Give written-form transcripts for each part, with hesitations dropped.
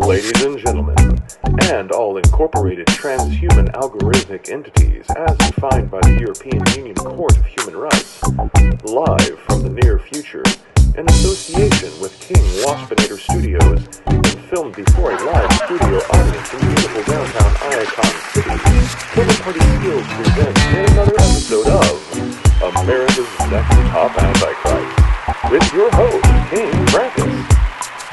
ladies and gentlemen, and all incorporated transhuman algorithmic entities as defined by the European Union Court of Human Rights, live from the near future, in association with King Waspinator Studios, and filmed before a live studio audience in beautiful downtown Icon City, Total Party Skills presents yet another episode of America's Next Top Antichrist, with your host, King Krampus.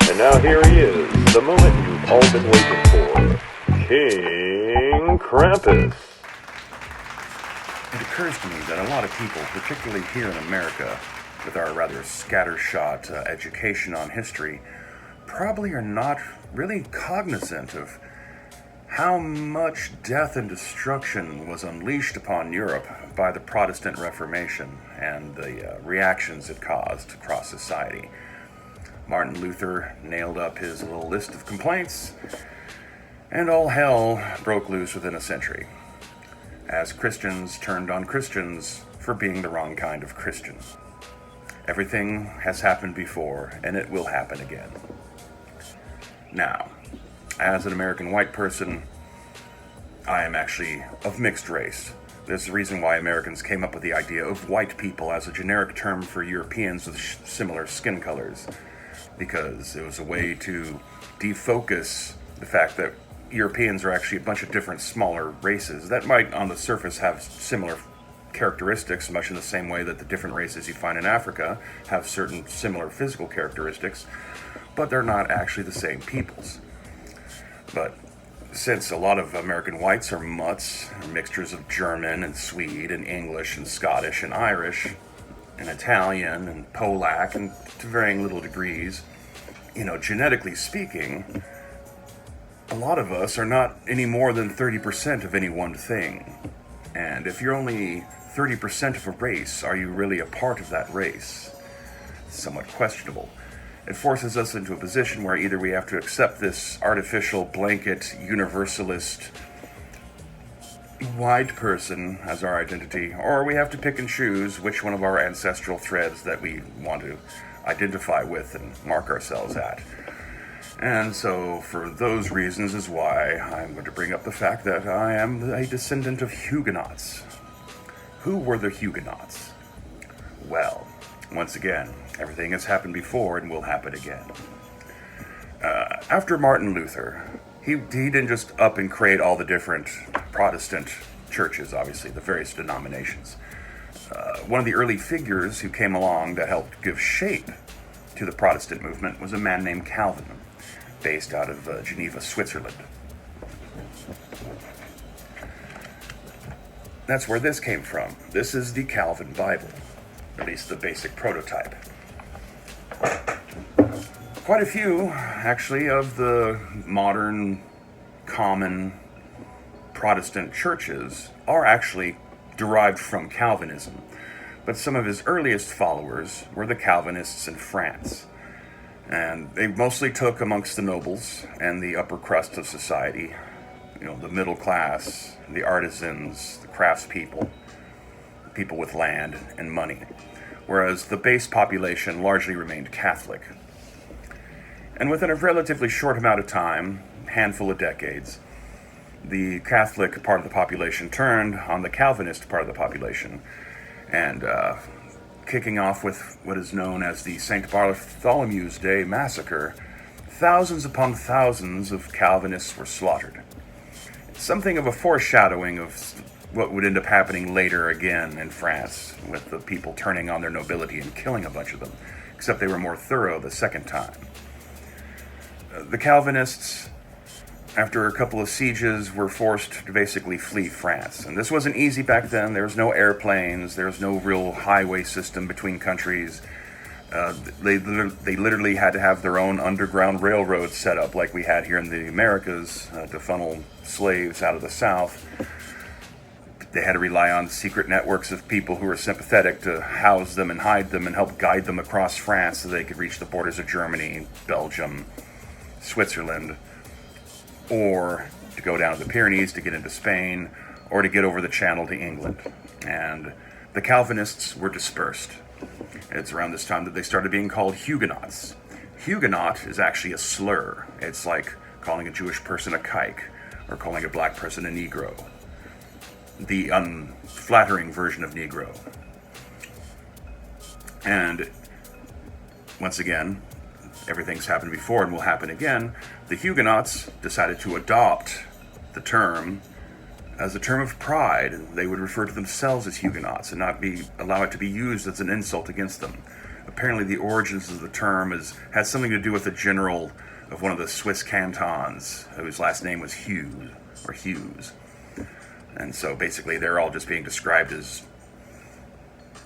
And now here he is, the moment you've all been waiting for, King Krampus. It occurs to me that a lot of people, particularly here in America, with our rather scattershot education on history, probably are not really cognizant of how much death and destruction was unleashed upon Europe by the Protestant Reformation and the reactions it caused across society. Martin Luther nailed up his little list of complaints, and all hell broke loose within a century, as Christians turned on Christians for being the wrong kind of Christian. Everything has happened before, and it will happen again. Now, as an American white person, I am actually of mixed race. There's the reason why Americans came up with the idea of white people as a generic term for Europeans with similar skin colors, because it was a way to defocus the fact that Europeans are actually a bunch of different smaller races that might on the surface have similar characteristics, much in the same way that the different races you find in Africa have certain similar physical characteristics, but they're not actually the same peoples. But since a lot of American whites are mutts, mixtures of German and Swede and English and Scottish and Irish and Italian and Polack, and to varying little degrees, genetically speaking, a lot of us are not any more than 30% of any one thing. And if you're only 30% of a race, are you really a part of that race? It's somewhat questionable. It forces us into a position where either we have to accept this artificial blanket universalist white person as our identity, or we have to pick and choose which one of our ancestral threads that we want to identify with and mark ourselves at. And so, for those reasons is why I'm going to bring up the fact that I am a descendant of Huguenots. Who were the Huguenots? Well, once again, everything has happened before and will happen again. After Martin Luther, he didn't just up and create all the different Protestant churches, obviously, the various denominations. One of the early figures who came along that helped give shape to the Protestant movement was a man named Calvin, based out of Geneva, Switzerland. That's where this came from. This is the Calvin Bible, at least the basic prototype. Quite a few, actually, of the modern, common Protestant churches are actually derived from Calvinism, but some of his earliest followers were the Calvinists in France. And they mostly took amongst the nobles and the upper crust of society, the middle class, the artisans, the craftspeople, people with land and money, whereas the base population largely remained Catholic. And within a relatively short amount of time, handful of decades, the Catholic part of the population turned on the Calvinist part of the population, and kicking off with what is known as the St. Bartholomew's Day Massacre, thousands upon thousands of Calvinists were slaughtered. It's something of a foreshadowing of what would end up happening later again in France, with the people turning on their nobility and killing a bunch of them, except they were more thorough the second time. The Calvinists, after a couple of sieges, were forced to basically flee France. And this wasn't easy back then. There was no airplanes. There was no real highway system between countries. They literally had to have their own underground railroad set up like we had here in the Americas to funnel slaves out of the South. They had to rely on secret networks of people who were sympathetic to house them and hide them and help guide them across France so they could reach the borders of Germany, Belgium, Switzerland, or to go down to the Pyrenees to get into Spain, or to get over the Channel to England. And the Calvinists were dispersed. It's around this time that they started being called Huguenots. Huguenot is actually a slur. It's like calling a Jewish person a kike, or calling a black person a Negro. The unflattering version of Negro. And once again, everything's happened before and will happen again, the Huguenots decided to adopt the term as a term of pride. They would refer to themselves as Huguenots and not allow it to be used as an insult against them. Apparently the origins of the term has something to do with a general of one of the Swiss cantons whose last name was Hughes. And so basically they're all just being described as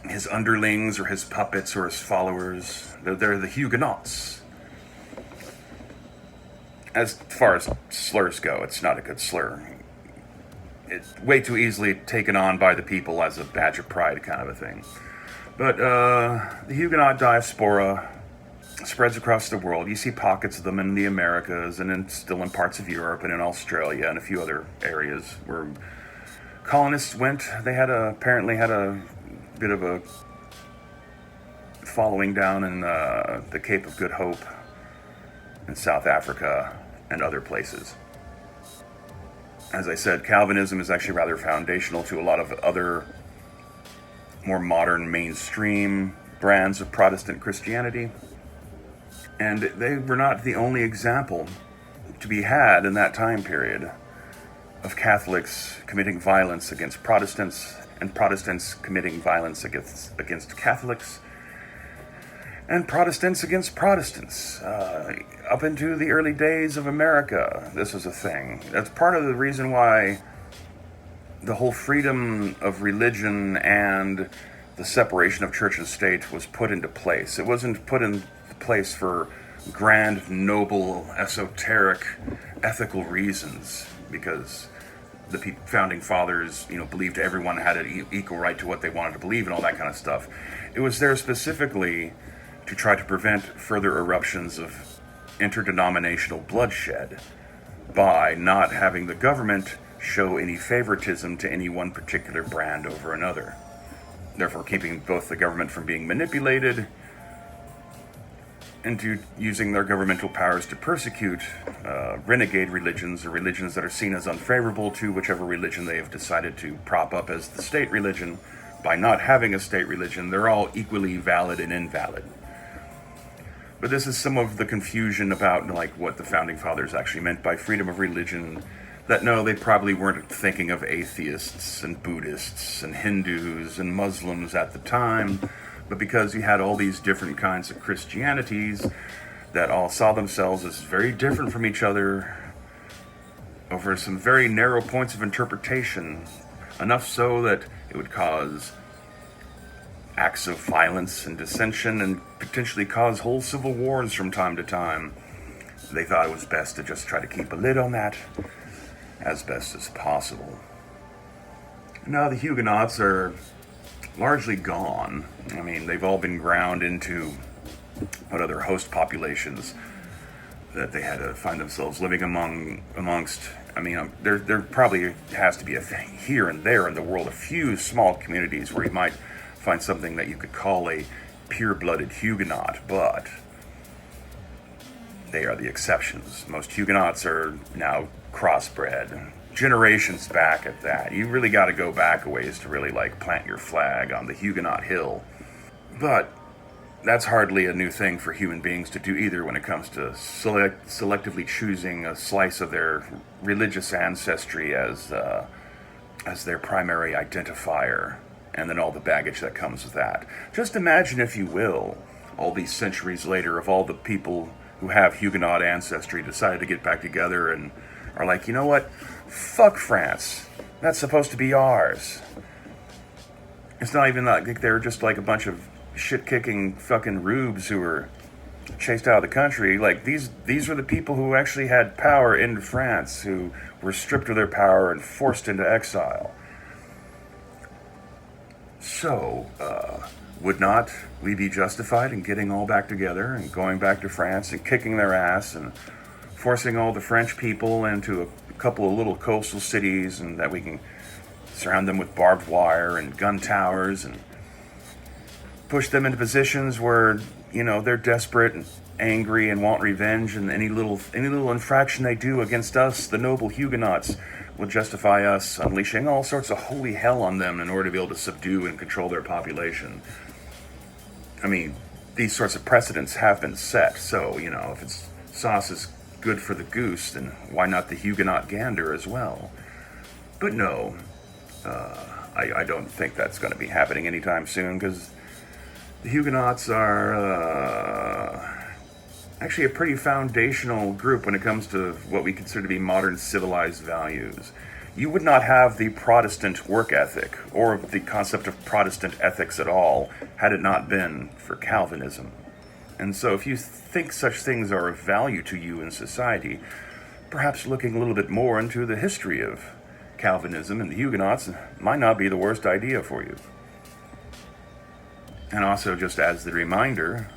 his underlings or his puppets or his followers. They're the Huguenots. As far as slurs go, it's not a good slur. It's way too easily taken on by the people as a badge of pride kind of a thing. But the Huguenot diaspora spreads across the world. You see pockets of them in the Americas and still in parts of Europe and in Australia and a few other areas where colonists went. They apparently had a bit of a following down in the Cape of Good Hope in South Africa and other places. As I said, Calvinism is actually rather foundational to a lot of other more modern mainstream brands of Protestant Christianity. And they were not the only example to be had in that time period of Catholics committing violence against Protestants and Protestants committing violence against Catholics and Protestants against Protestants. Up into the early days of America, this was a thing. That's part of the reason why the whole freedom of religion and the separation of church and state was put into place. It wasn't put in place for grand, noble, esoteric, ethical reasons, because the founding fathers, believed everyone had an equal right to what they wanted to believe and all that kind of stuff. It was there specifically to try to prevent further eruptions of interdenominational bloodshed by not having the government show any favoritism to any one particular brand over another. Therefore, keeping both the government from being manipulated into using their governmental powers to persecute renegade religions or religions that are seen as unfavorable to whichever religion they have decided to prop up as the state religion. By not having a state religion, they're all equally valid and invalid. But this is some of the confusion about what the founding fathers actually meant by freedom of religion. That no, they probably weren't thinking of atheists and Buddhists and Hindus and Muslims at the time, but because you had all these different kinds of Christianities that all saw themselves as very different from each other over some very narrow points of interpretation, enough so that it would cause acts of violence and dissension and potentially cause whole civil wars from time to time. They thought it was best to just try to keep a lid on that as best as possible. Now the Huguenots are largely gone. I mean, they've all been ground into what other host populations that they had to find themselves living amongst. I mean, there probably has to be a thing here and there in the world, a few small communities where you might find something that you could call a pure-blooded Huguenot, but they are the exceptions. Most Huguenots are now crossbred, generations back at that. You really got to go back a ways to really plant your flag on the Huguenot hill. But that's hardly a new thing for human beings to do either when it comes to selectively choosing a slice of their religious ancestry as their primary identifier, and then all the baggage that comes with that. Just imagine, if you will, all these centuries later, of all the people who have Huguenot ancestry decided to get back together and are like, you know what? Fuck France. That's supposed to be ours. It's not even like they're just a bunch of shit-kicking fucking rubes who were chased out of the country. These were the people who actually had power in France, who were stripped of their power and forced into exile. So, would not we be justified in getting all back together and going back to France and kicking their ass and forcing all the French people into a couple of little coastal cities, and that we can surround them with barbed wire and gun towers and push them into positions where, they're desperate and angry and want revenge, and any little infraction they do against us, the noble Huguenots, will justify us unleashing all sorts of holy hell on them in order to be able to subdue and control their population. I mean, these sorts of precedents have been set, so, if it's sauce is good for the goose, then why not the Huguenot gander as well? But no, I don't think that's going to be happening anytime soon, because the Huguenots are actually a pretty foundational group when it comes to what we consider to be modern civilized values. You would not have the Protestant work ethic or the concept of Protestant ethics at all had it not been for Calvinism. And so if you think such things are of value to you in society, perhaps looking a little bit more into the history of Calvinism and the Huguenots might not be the worst idea for you. And also, just as the reminder,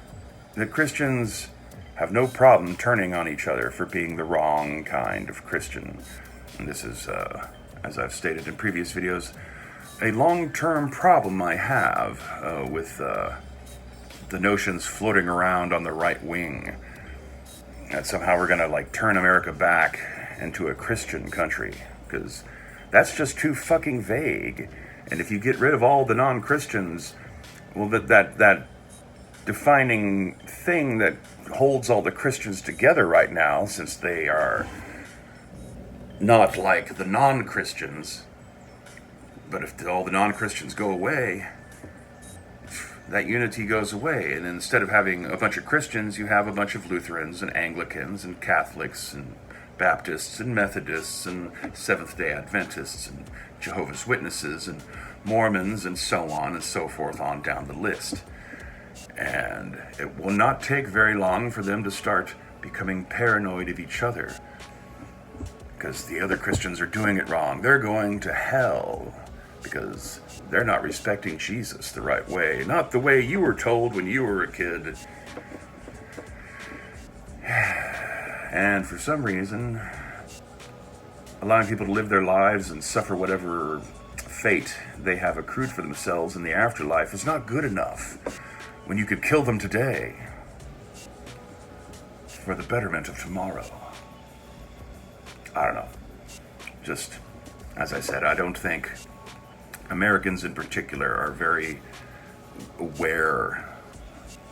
that Christians have no problem turning on each other for being the wrong kind of Christian. And this is, as I've stated in previous videos, a long-term problem I have with the notions floating around on the right wing that somehow we're going to turn America back into a Christian country, because that's just too fucking vague. And if you get rid of all the non-Christians, well, that defining thing that holds all the Christians together right now, since they are not like the non-Christians, but if all the non-Christians go away, that unity goes away, and instead of having a bunch of Christians, you have a bunch of Lutherans and Anglicans and Catholics and Baptists and Methodists and Seventh-day Adventists and Jehovah's Witnesses and Mormons and so on and so forth on down the list. And it will not take very long for them to start becoming paranoid of each other, because the other Christians are doing it wrong. They're going to hell because they're not respecting Jesus the right way, not the way you were told when you were a kid. And for some reason, allowing people to live their lives and suffer whatever fate they have accrued for themselves in the afterlife is not good enough when you could kill them today for the betterment of tomorrow. I don't know. Just, as I said, I don't think Americans in particular are very aware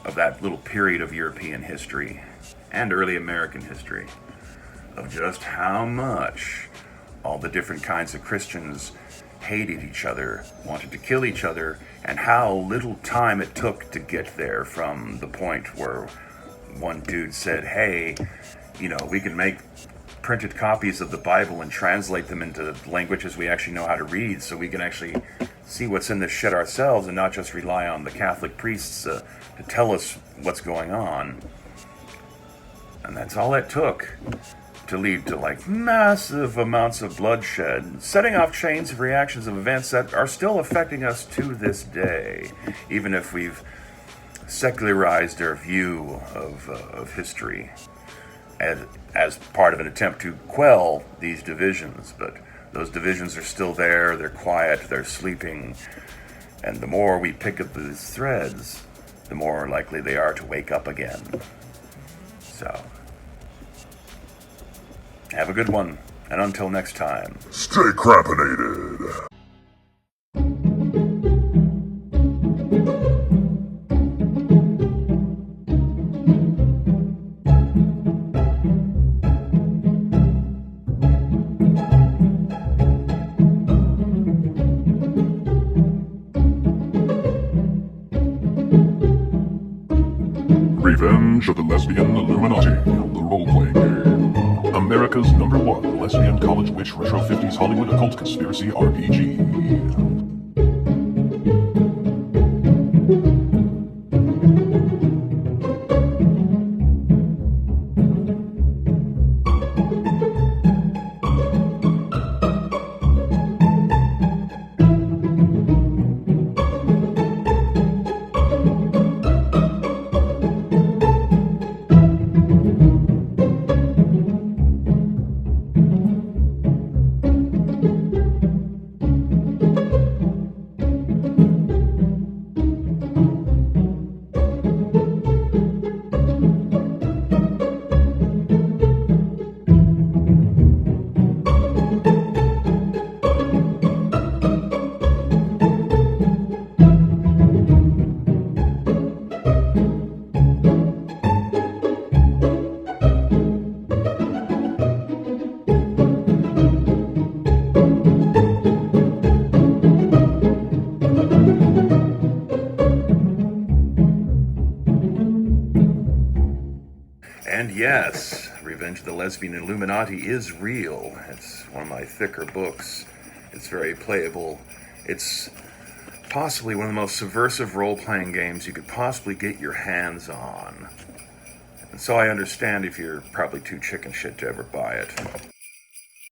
of that little period of European history and early American history, of just how much all the different kinds of Christians hated each other, wanted to kill each other, and how little time it took to get there, from the point where one dude said, hey, we can make printed copies of the Bible and translate them into languages we actually know how to read, so we can actually see what's in this shit ourselves and not just rely on the Catholic priests to tell us what's going on. And that's all it took to lead to massive amounts of bloodshed, setting off chains of reactions of events that are still affecting us to this day, even if we've secularized our view of history as part of an attempt to quell these divisions. But those divisions are still there, they're quiet, they're sleeping, and the more we pick up these threads, the more likely they are to wake up again. So, have a good one, and until next time, stay crampinated. Revenge of the Lesbian Illuminati, the role-playing game. America's #1 lesbian college witch retro 50s Hollywood occult conspiracy RPG. And yes, Revenge of the Lesbian Illuminati is real. It's one of my thicker books. It's very playable. It's possibly one of the most subversive role-playing games you could possibly get your hands on. And so I understand if you're probably too chicken shit to ever buy it.